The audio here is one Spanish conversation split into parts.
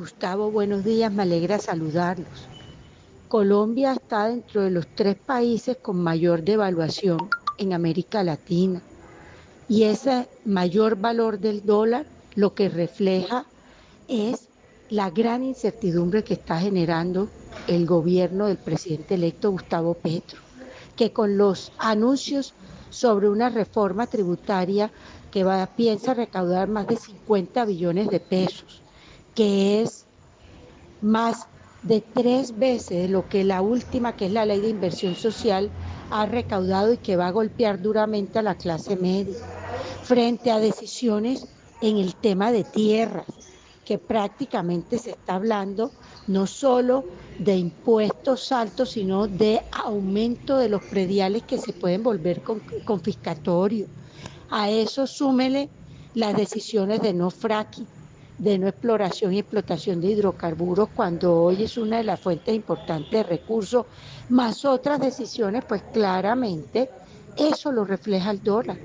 Gustavo, buenos días, me alegra saludarlos. Colombia está dentro de los 3 países con mayor devaluación en América Latina y ese mayor valor del dólar lo que refleja es la gran incertidumbre que está generando el gobierno del presidente electo Gustavo Petro, que con los anuncios sobre una reforma tributaria piensa recaudar más de 50 billones de pesos, que es más de 3 veces lo que la última, que es la ley de inversión social, ha recaudado y que va a golpear duramente a la clase media, frente a decisiones en el tema de tierras, que prácticamente se está hablando no solo de impuestos altos, sino de aumento de los prediales que se pueden volver confiscatorios. A eso súmele las decisiones de no fracking, de no exploración y explotación de hidrocarburos, cuando hoy es una de las fuentes importantes de recursos, más otras decisiones, pues claramente eso lo refleja el dólar.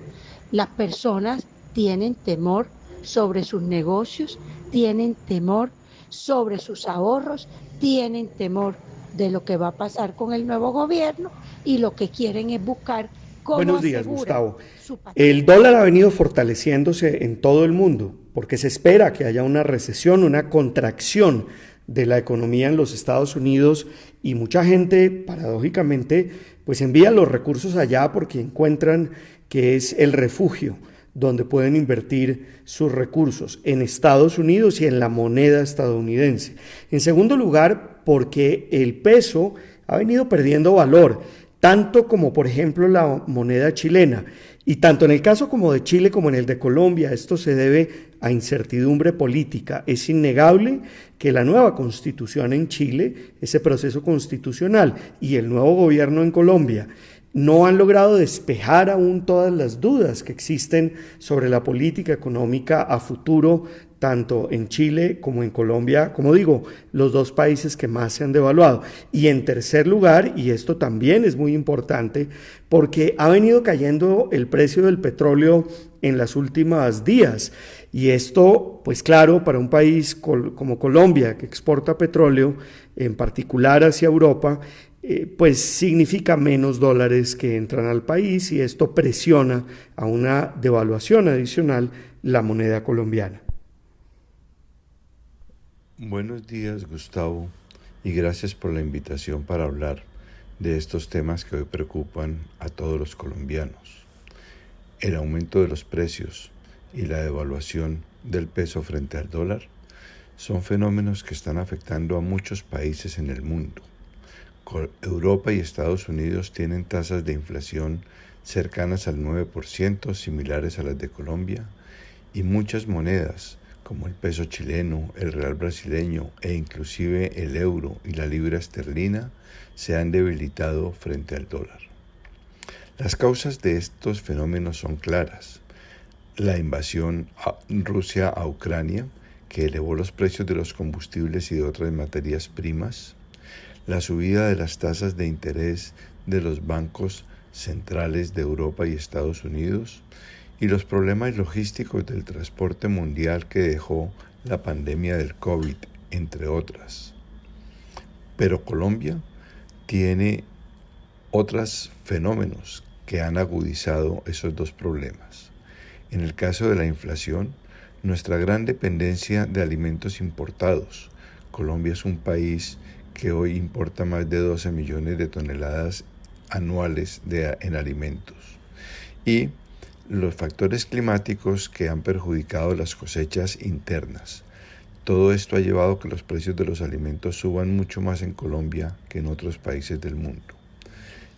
Las personas tienen temor sobre sus negocios, tienen temor sobre sus ahorros, tienen temor de lo que va a pasar con el nuevo gobierno y lo que quieren es buscar cómo Buenos días, aseguran Gustavo. su El patrimonio. dólar ha venido fortaleciéndose en todo el mundo porque se espera que haya una recesión, una contracción de la economía en los Estados Unidos y mucha gente, paradójicamente, pues envía los recursos allá porque encuentran que es el refugio donde pueden invertir sus recursos, en Estados Unidos y en la moneda estadounidense. En segundo lugar, porque el peso ha venido perdiendo valor, tanto como por ejemplo la moneda chilena. Y tanto en el caso como de Chile como en el de Colombia, esto se debe a incertidumbre política. Es innegable que la nueva constitución en Chile, ese proceso constitucional y el nuevo gobierno en Colombia no han logrado despejar aún todas las dudas que existen sobre la política económica a futuro, tanto en Chile como en Colombia, como digo, los dos países que más se han devaluado. Y en tercer lugar, y esto también es muy importante, porque ha venido cayendo el precio del petróleo en las últimas días. Y esto, pues claro, para un país como Colombia, que exporta petróleo, en particular hacia Europa, pues significa menos dólares que entran al país y esto presiona a una devaluación adicional la moneda colombiana. Buenos días, Gustavo, y gracias por la invitación para hablar de estos temas que hoy preocupan a todos los colombianos. El aumento de los precios y la devaluación del peso frente al dólar son fenómenos que están afectando a muchos países en el mundo. Europa y Estados Unidos tienen tasas de inflación cercanas al 9%, similares a las de Colombia, y muchas monedas, como el peso chileno, el real brasileño e inclusive el euro y la libra esterlina, se han debilitado frente al dólar. Las causas de estos fenómenos son claras. La invasión Rusia a Ucrania, que elevó los precios de los combustibles y de otras materias primas, la subida de las tasas de interés de los bancos centrales de Europa y Estados Unidos y los problemas logísticos del transporte mundial que dejó la pandemia del COVID, entre otras. Pero Colombia tiene otros fenómenos que han agudizado esos dos problemas. En el caso de la inflación, nuestra gran dependencia de alimentos importados. Colombia es un país que hoy importa más de 12 millones de toneladas anuales en alimentos. Y los factores climáticos que han perjudicado las cosechas internas. Todo esto ha llevado a que los precios de los alimentos suban mucho más en Colombia que en otros países del mundo.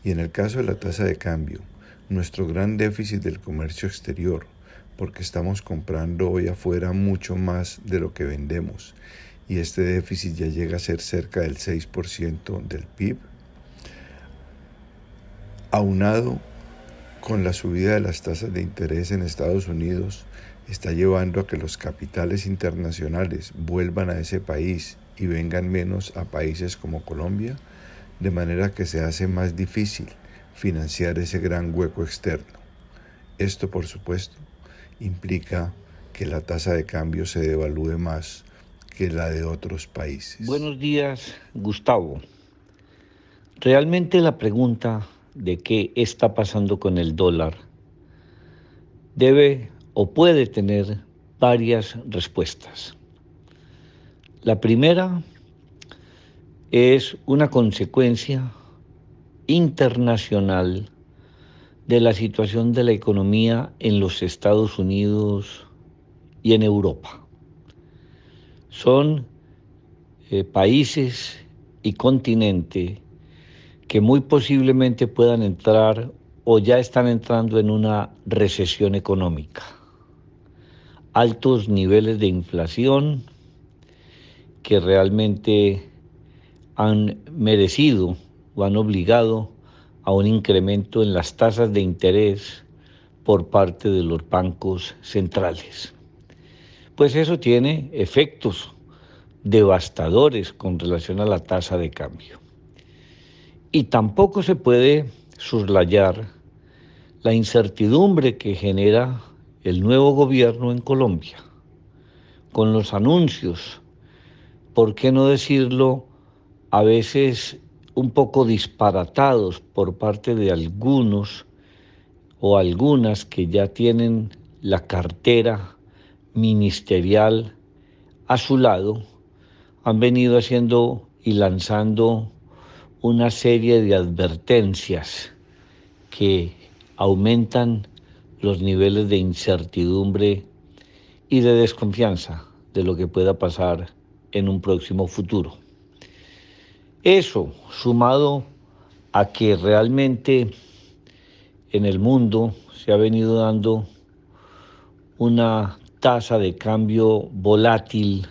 Y en el caso de la tasa de cambio, nuestro gran déficit del comercio exterior, porque estamos comprando hoy afuera mucho más de lo que vendemos, y este déficit ya llega a ser cerca del 6% del PIB, aunado con la subida de las tasas de interés en Estados Unidos, está llevando a que los capitales internacionales vuelvan a ese país y vengan menos a países como Colombia, de manera que se hace más difícil financiar ese gran hueco externo. Esto, por supuesto, implica que la tasa de cambio se devalúe más, que la de otros países. Buenos días, Gustavo. Realmente la pregunta de qué está pasando con el dólar debe o puede tener varias respuestas. La primera es una consecuencia internacional de la situación de la economía en los Estados Unidos y en Europa. Son países y continente que muy posiblemente puedan entrar o ya están entrando en una recesión económica. Altos niveles de inflación que realmente han merecido o han obligado a un incremento en las tasas de interés por parte de los bancos centrales. Pues eso tiene efectos devastadores con relación a la tasa de cambio. Y tampoco se puede soslayar la incertidumbre que genera el nuevo gobierno en Colombia, con los anuncios, por qué no decirlo, a veces un poco disparatados por parte de algunos o algunas que ya tienen la cartera ministerial a su lado, han venido haciendo y lanzando una serie de advertencias que aumentan los niveles de incertidumbre y de desconfianza de lo que pueda pasar en un próximo futuro. Eso, sumado a que realmente en el mundo se ha venido dando una tasa de cambio volátil,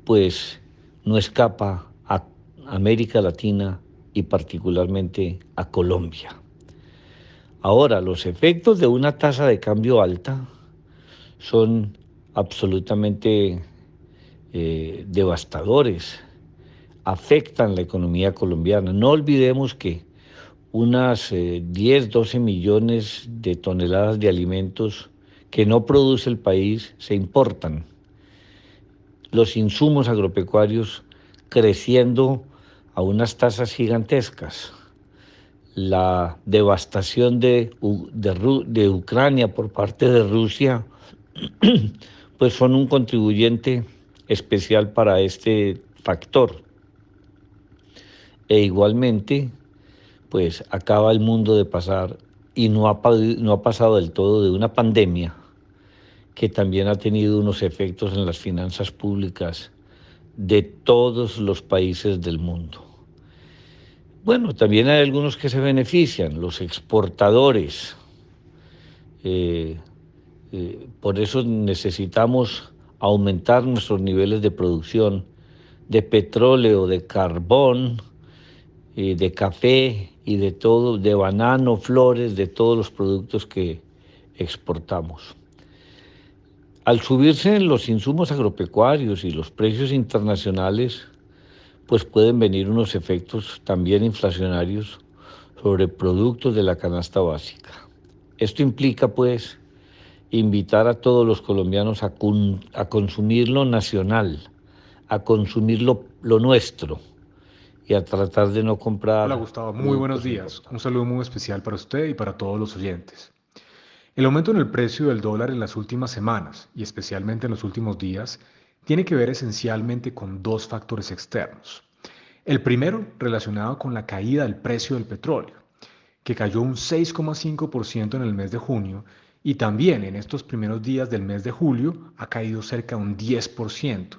pues no escapa a América Latina y particularmente a Colombia. Ahora, los efectos de una tasa de cambio alta son absolutamente devastadores, afectan la economía colombiana. No olvidemos que unas 10, 12 millones de toneladas de alimentos que no produce el país se importan. Los insumos agropecuarios creciendo a unas tasas gigantescas. La devastación de Ucrania por parte de Rusia, pues son un contribuyente especial para este factor. E igualmente, pues acaba el mundo de pasar y no ha pasado del todo de una pandemia que también ha tenido unos efectos en las finanzas públicas de todos los países del mundo. Bueno, también hay algunos que se benefician, los exportadores. Por eso necesitamos aumentar nuestros niveles de producción de petróleo, de carbón, de café y de todo, de banano, flores, de todos los productos que exportamos. Al subirse los insumos agropecuarios y los precios internacionales, pues pueden venir unos efectos también inflacionarios sobre productos de la canasta básica. Esto implica, pues, invitar a todos los colombianos a consumir lo nacional, a consumir lo nuestro y a tratar de no comprar. Hola Gustavo, muy buenos días. Un saludo muy especial para usted y para todos los oyentes. El aumento en el precio del dólar en las últimas semanas y especialmente en los últimos días tiene que ver esencialmente con dos factores externos. El primero relacionado con la caída del precio del petróleo, que cayó un 6,5% en el mes de junio y también en estos primeros días del mes de julio ha caído cerca de un 10%,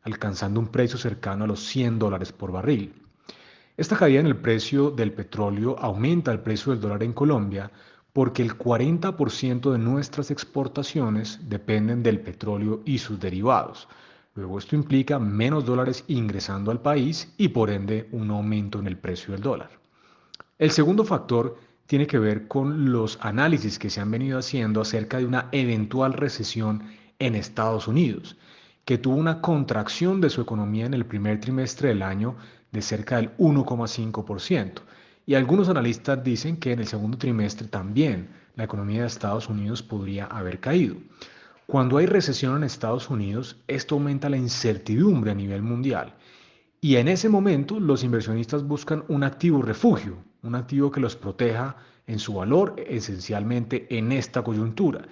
alcanzando un precio cercano a los $100 por barril. Esta caída en el precio del petróleo aumenta el precio del dólar en Colombia porque el 40% de nuestras exportaciones dependen del petróleo y sus derivados. Luego esto implica menos dólares ingresando al país y por ende un aumento en el precio del dólar. El segundo factor tiene que ver con los análisis que se han venido haciendo acerca de una eventual recesión en Estados Unidos, que tuvo una contracción de su economía en el primer trimestre del año de cerca del 1,5%. Y algunos analistas dicen que en el segundo trimestre también la economía de Estados Unidos podría haber caído. Cuando hay recesión en Estados Unidos, esto aumenta la incertidumbre a nivel mundial. Y en ese momento los inversionistas buscan un activo refugio, un activo que los proteja en su valor, esencialmente en esta coyuntura.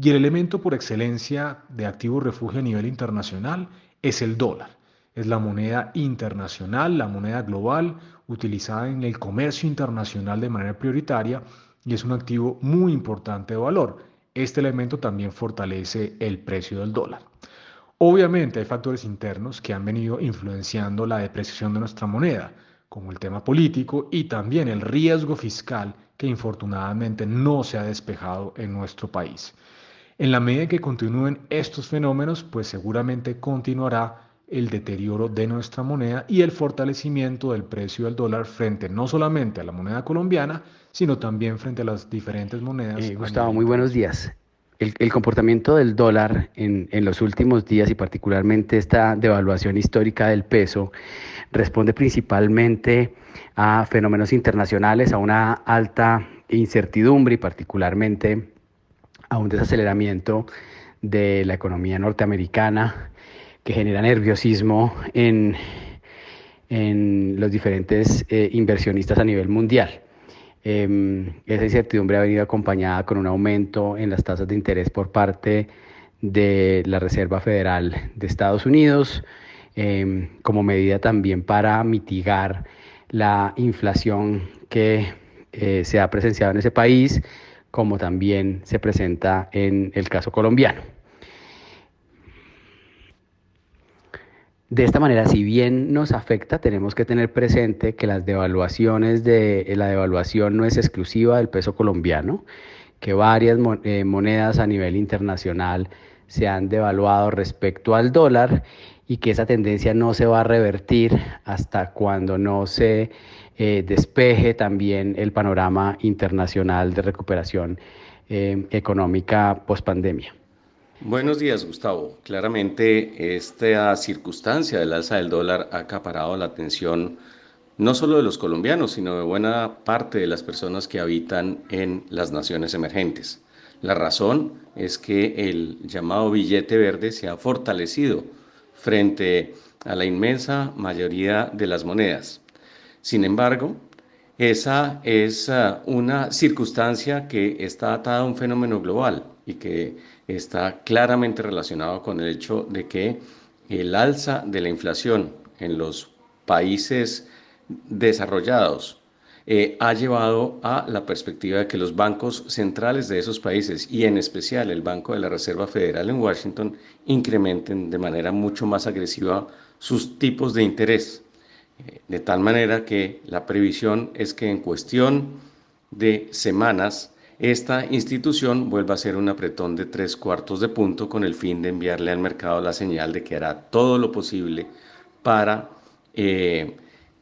Y el elemento por excelencia de activo refugio a nivel internacional es el dólar. Es la moneda internacional, la moneda global, utilizada en el comercio internacional de manera prioritaria y es un activo muy importante de valor. Este elemento también fortalece el precio del dólar. Obviamente hay factores internos que han venido influenciando la depreciación de nuestra moneda, como el tema político y también el riesgo fiscal que infortunadamente no se ha despejado en nuestro país. En la medida que continúen estos fenómenos, pues seguramente continuará el deterioro de nuestra moneda y el fortalecimiento del precio del dólar frente no solamente a la moneda colombiana, sino también frente a las diferentes monedas a Gustavo, nivel muy buenos internacional. días. El comportamiento del dólar en los últimos días y particularmente esta devaluación histórica del peso responde principalmente a fenómenos internacionales, a una alta incertidumbre y particularmente a un desaceleramiento de la economía norteamericana que genera nerviosismo en los diferentes inversionistas a nivel mundial. Esa incertidumbre ha venido acompañada con un aumento en las tasas de interés por parte de la Reserva Federal de Estados Unidos, como medida también para mitigar la inflación que se ha presenciado en ese país, como también se presenta en el caso colombiano. De esta manera, si bien nos afecta, tenemos que tener presente que la devaluación no es exclusiva del peso colombiano, que varias monedas a nivel internacional se han devaluado respecto al dólar y que esa tendencia no se va a revertir hasta cuando no se despeje también el panorama internacional de recuperación económica pospandemia. Buenos días, Gustavo. Claramente, esta circunstancia del alza del dólar ha acaparado la atención no solo de los colombianos, sino de buena parte de las personas que habitan en las naciones emergentes. La razón es que el llamado billete verde se ha fortalecido frente a la inmensa mayoría de las monedas. Sin embargo, esa es una circunstancia que está atada a un fenómeno global y que está claramente relacionado con el hecho de que el alza de la inflación en los países desarrollados ha llevado a la perspectiva de que los bancos centrales de esos países y en especial el Banco de la Reserva Federal en Washington incrementen de manera mucho más agresiva sus tipos de interés. De tal manera que la previsión es que en cuestión de semanas esta institución vuelva a ser un apretón de 3/4 de punto con el fin de enviarle al mercado la señal de que hará todo lo posible para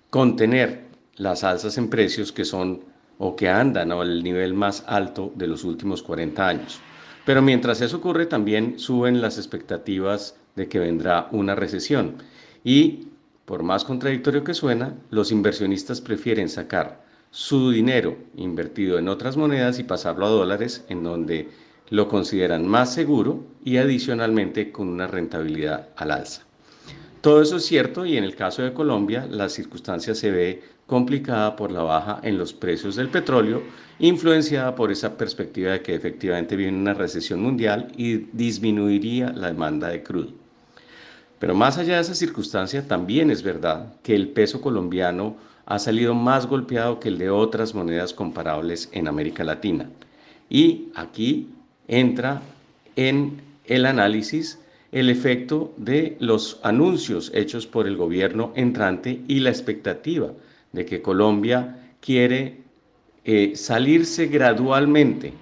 contener las alzas en precios que son o que andan al nivel más alto de los últimos 40 años. Pero mientras eso ocurre, también suben las expectativas de que vendrá una recesión. Y por más contradictorio que suena, los inversionistas prefieren sacar su dinero invertido en otras monedas y pasarlo a dólares, en donde lo consideran más seguro y adicionalmente con una rentabilidad al alza. Todo eso es cierto y en el caso de Colombia la circunstancia se ve complicada por la baja en los precios del petróleo, influenciada por esa perspectiva de que efectivamente viene una recesión mundial y disminuiría la demanda de crudo. Pero más allá de esa circunstancia, también es verdad que el peso colombiano ha salido más golpeado que el de otras monedas comparables en América Latina. Y aquí entra en el análisis el efecto de los anuncios hechos por el gobierno entrante y la expectativa de que Colombia quiere salirse gradualmente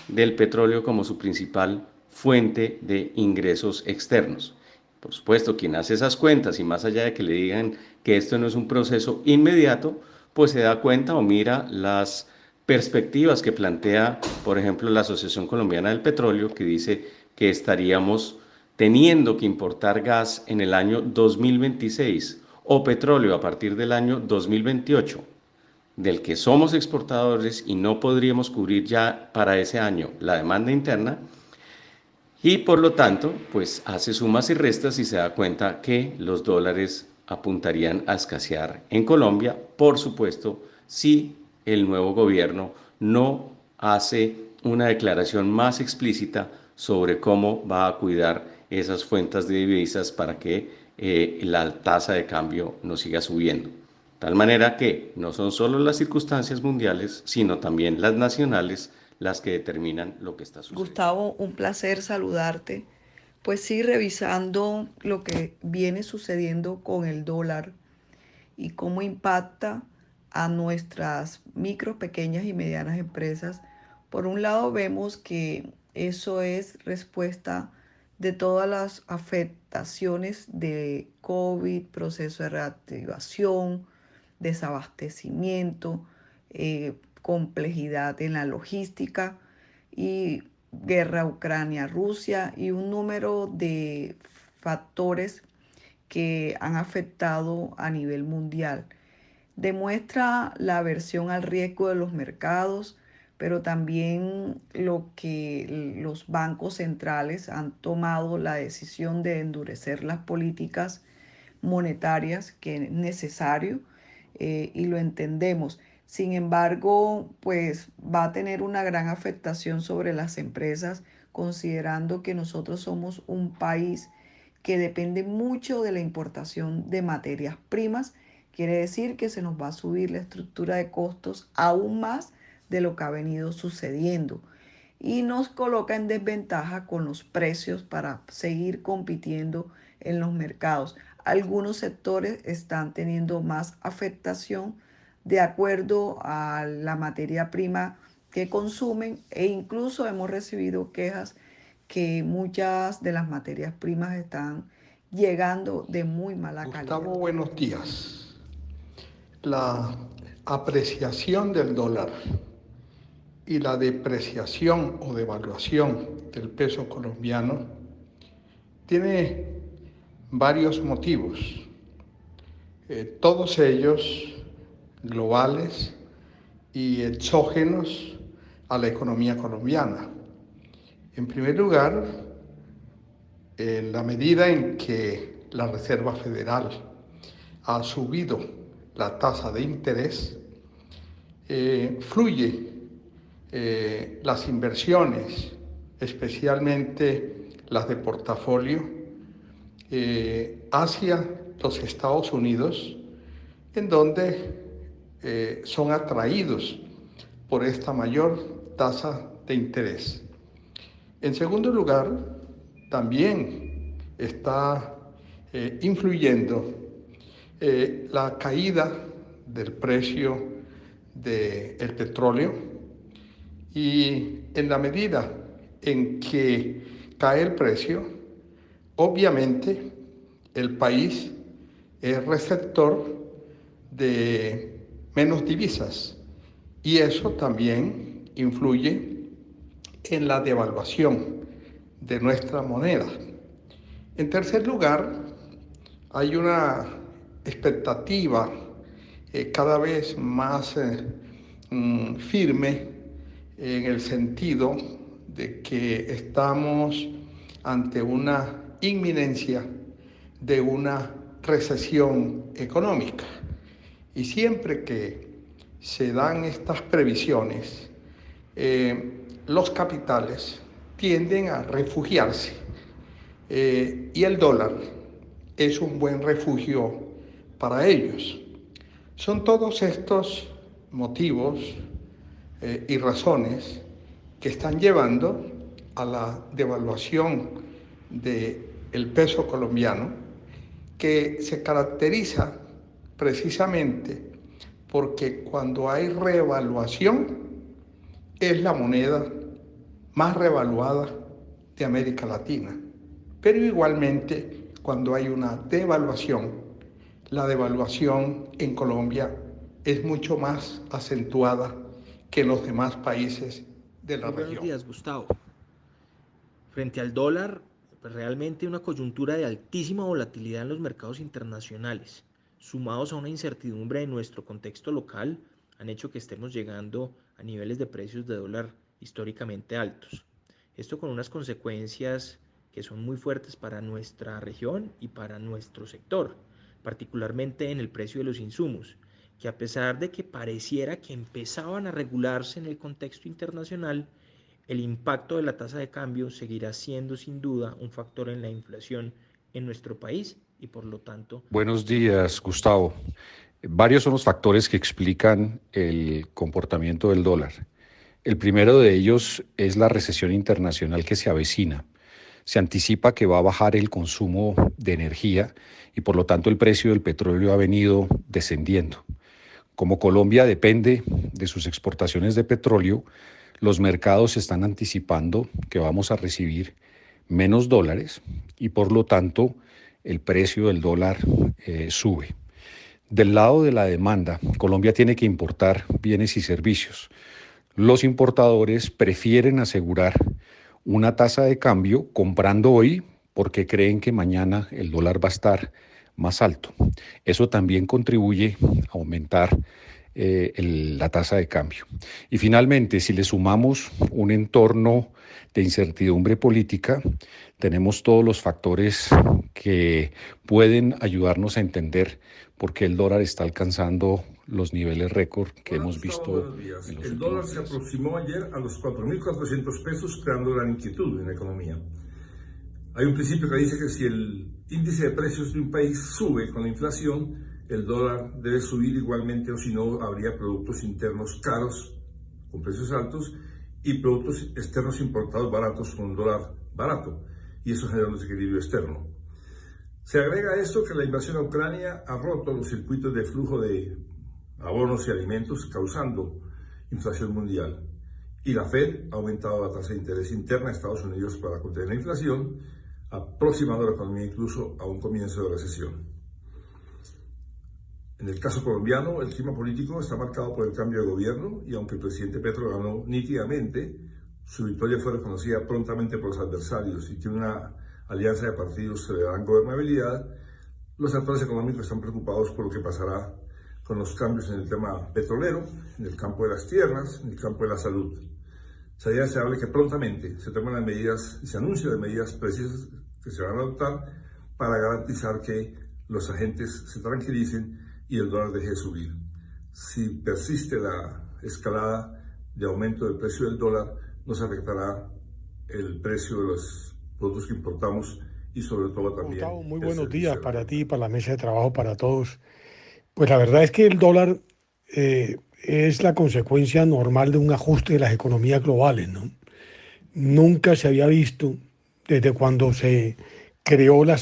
del petróleo como su principal fuente de ingresos externos. Por supuesto, quien hace esas cuentas y más allá de que le digan que esto no es un proceso inmediato, pues se da cuenta o mira las perspectivas que plantea, por ejemplo, la Asociación Colombiana del Petróleo, que dice que estaríamos teniendo que importar gas en el año 2026 o petróleo a partir del año 2028, del que somos exportadores y no podríamos cubrir ya para ese año la demanda interna. Y por lo tanto, pues hace sumas y restas y se da cuenta que los dólares apuntarían a escasear en Colombia, por supuesto, si el nuevo gobierno no hace una declaración más explícita sobre cómo va a cuidar esas fuentes de divisas para que la tasa de cambio no siga subiendo. Tal manera que no son solo las circunstancias mundiales, sino también las nacionales las que determinan lo que está sucediendo. Gustavo, un placer saludarte. Pues sí, revisando lo que viene sucediendo con el dólar y cómo impacta a nuestras micro, pequeñas y medianas empresas. Por un lado vemos que eso es respuesta de todas las afectaciones de COVID, proceso de reactivación, desabastecimiento, complejidad en la logística y guerra Ucrania-Rusia y un número de factores que han afectado a nivel mundial. Demuestra la aversión al riesgo de los mercados, pero también lo que los bancos centrales han tomado la decisión de endurecer las políticas monetarias, que es necesario, y lo entendemos. Sin embargo, pues va a tener una gran afectación sobre las empresas, considerando que nosotros somos un país que depende mucho de la importación de materias primas. Quiere decir que se nos va a subir la estructura de costos aún más de lo que ha venido sucediendo y nos coloca en desventaja con los precios para seguir compitiendo en los mercados. Algunos sectores están teniendo más afectación de acuerdo a la materia prima que consumen e incluso hemos recibido quejas que muchas de las materias primas están llegando de muy mala calidad. Gustavo, buenos días. La apreciación del dólar y la depreciación o devaluación del peso colombiano tiene varios motivos, todos ellos globales y exógenos a la economía colombiana. En primer lugar, en la medida en que la Reserva Federal ha subido la tasa de interés, fluye las inversiones, especialmente las de portafolio, hacia los Estados Unidos, en donde son atraídos por esta mayor tasa de interés. En segundo lugar, también está influyendo la caída del precio del petróleo, y en la medida en que cae el precio, obviamente el país es receptor de menos divisas y eso también influye en la devaluación de nuestra moneda. En tercer lugar, hay una expectativa cada vez más firme en el sentido de que estamos ante una inminencia de una recesión económica. Y siempre que se dan estas previsiones, los capitales tienden a refugiarse y el dólar es un buen refugio para ellos. Son todos estos motivos y razones que están llevando a la devaluación del peso colombiano, que se caracteriza precisamente porque cuando hay revaluación es la moneda más revaluada de América Latina. Pero igualmente cuando hay una devaluación, la devaluación en Colombia es mucho más acentuada que en los demás países de la región. Buenos días, Gustavo. Frente al dólar, pues realmente una coyuntura de altísima volatilidad en los mercados internacionales, sumados a una incertidumbre de nuestro contexto local, han hecho que estemos llegando a niveles de precios de dólar históricamente altos. Esto con unas consecuencias que son muy fuertes para nuestra región y para nuestro sector, particularmente en el precio de los insumos, que a pesar de que pareciera que empezaban a regularse en el contexto internacional, el impacto de la tasa de cambio seguirá siendo sin duda un factor en la inflación en nuestro país y por lo tanto... Buenos días, Gustavo. Varios son los factores que explican el comportamiento del dólar. El primero de ellos es la recesión internacional que se avecina. Se anticipa que va a bajar el consumo de energía y por lo tanto el precio del petróleo ha venido descendiendo. Como Colombia depende de sus exportaciones de petróleo, los mercados están anticipando que vamos a recibir menos dólares y por lo tanto el precio del dólar sube. Del lado de la demanda, Colombia tiene que importar bienes y servicios. Los importadores prefieren asegurar una tasa de cambio comprando hoy porque creen que mañana el dólar va a estar más alto. Eso también contribuye a aumentar la tasa de cambio. Y finalmente, si le sumamos un entorno de incertidumbre política, tenemos todos los factores que pueden ayudarnos a entender por qué el dólar está alcanzando los niveles récord que hemos visto en los últimos días. El dólar se aproximó ayer a los 4.400 pesos, creando gran inquietud en la economía. Hay un principio que dice que si el índice de precios de un país sube con la inflación, el dólar debe subir igualmente, o si no, habría productos internos caros con precios altos y productos externos importados baratos con un dólar barato, y eso genera un desequilibrio externo. Se agrega a esto que la invasión a Ucrania ha roto los circuitos de flujo de abonos y alimentos, causando inflación mundial. Y la Fed ha aumentado la tasa de interés interna de Estados Unidos para contener la inflación, aproximando la economía incluso a un comienzo de recesión. En el caso colombiano, el clima político está marcado por el cambio de gobierno y aunque el presidente Petro ganó nítidamente, su victoria fue reconocida prontamente por los adversarios y que una alianza de partidos se le dará gobernabilidad. Los actores económicos están preocupados por lo que pasará con los cambios en el tema petrolero, en el campo de las tierras, en el campo de la salud. Sería deseable que prontamente se tomen las medidas y se anuncie las medidas precisas que se van a adoptar para garantizar que los agentes se tranquilicen y el dólar deje de subir. Si persiste la escalada de aumento del precio del dólar, nos afectará el precio de los productos que importamos y sobre todo también... Gustavo, muy buenos días para ti, para la mesa de trabajo, para todos. Pues la verdad es que el dólar es la consecuencia normal de un ajuste de las economías globales, ¿no? Nunca se había visto, desde cuando se creó la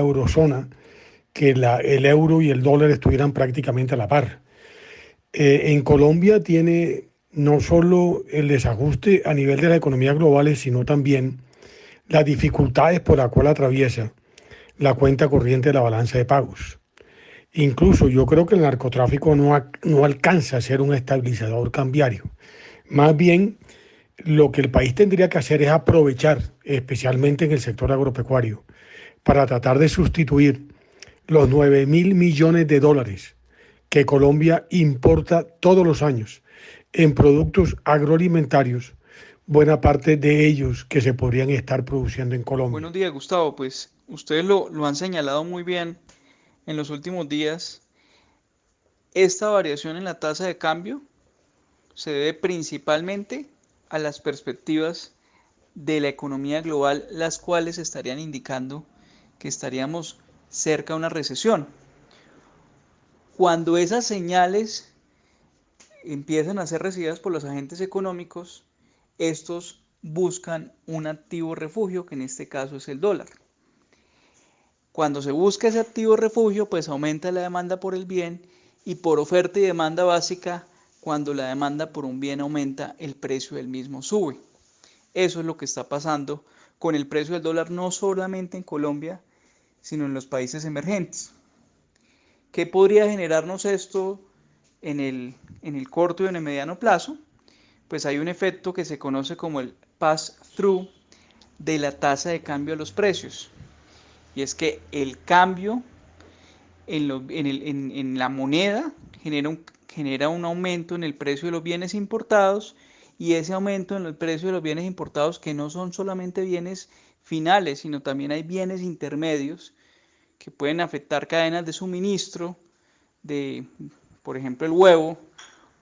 eurozona, que el euro y el dólar estuvieran prácticamente a la par. En Colombia tiene no solo el desajuste a nivel de las economías globales, sino también las dificultades por las cuales atraviesa la cuenta corriente de la balanza de pagos. Incluso yo creo que el narcotráfico no alcanza a ser un estabilizador cambiario. Más bien, lo que el país tendría que hacer es aprovechar, especialmente en el sector agropecuario, para tratar de sustituir los 9.000 millones de dólares que Colombia importa todos los años en productos agroalimentarios, buena parte de ellos que se podrían estar produciendo en Colombia. Buenos días, Gustavo. Pues ustedes lo han señalado muy bien en los últimos días. Esta variación en la tasa de cambio se debe principalmente a las perspectivas de la economía global, las cuales estarían indicando que estaríamos cerca de una recesión. Cuando esas señales empiezan a ser recibidas por los agentes económicos, estos buscan un activo refugio, que en este caso es el dólar. Cuando se busca ese activo refugio, pues aumenta la demanda por el bien, y por oferta y demanda básica, cuando la demanda por un bien aumenta, el precio del mismo sube. Eso es lo que está pasando con el precio del dólar, no solamente en Colombia, sino en los países emergentes. ¿Qué podría generarnos esto en el corto y en el mediano plazo? Pues hay un efecto que se conoce como el pass-through de la tasa de cambio a los precios. Y es que el cambio en la moneda genera un aumento en el precio de los bienes importados y ese aumento en el precio de los bienes importados, que no son solamente bienes finales, sino también hay bienes intermedios que pueden afectar cadenas de suministro de, por ejemplo, el huevo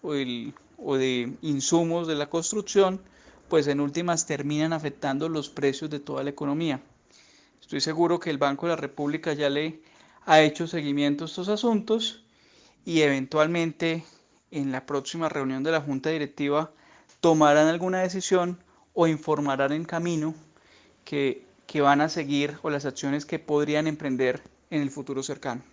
o de insumos de la construcción, pues en últimas terminan afectando los precios de toda la economía. Estoy seguro que el Banco de la República ya le ha hecho seguimiento a estos asuntos y eventualmente en la próxima reunión de la Junta Directiva tomarán alguna decisión o informarán en camino que van a seguir o las acciones que podrían emprender en el futuro cercano.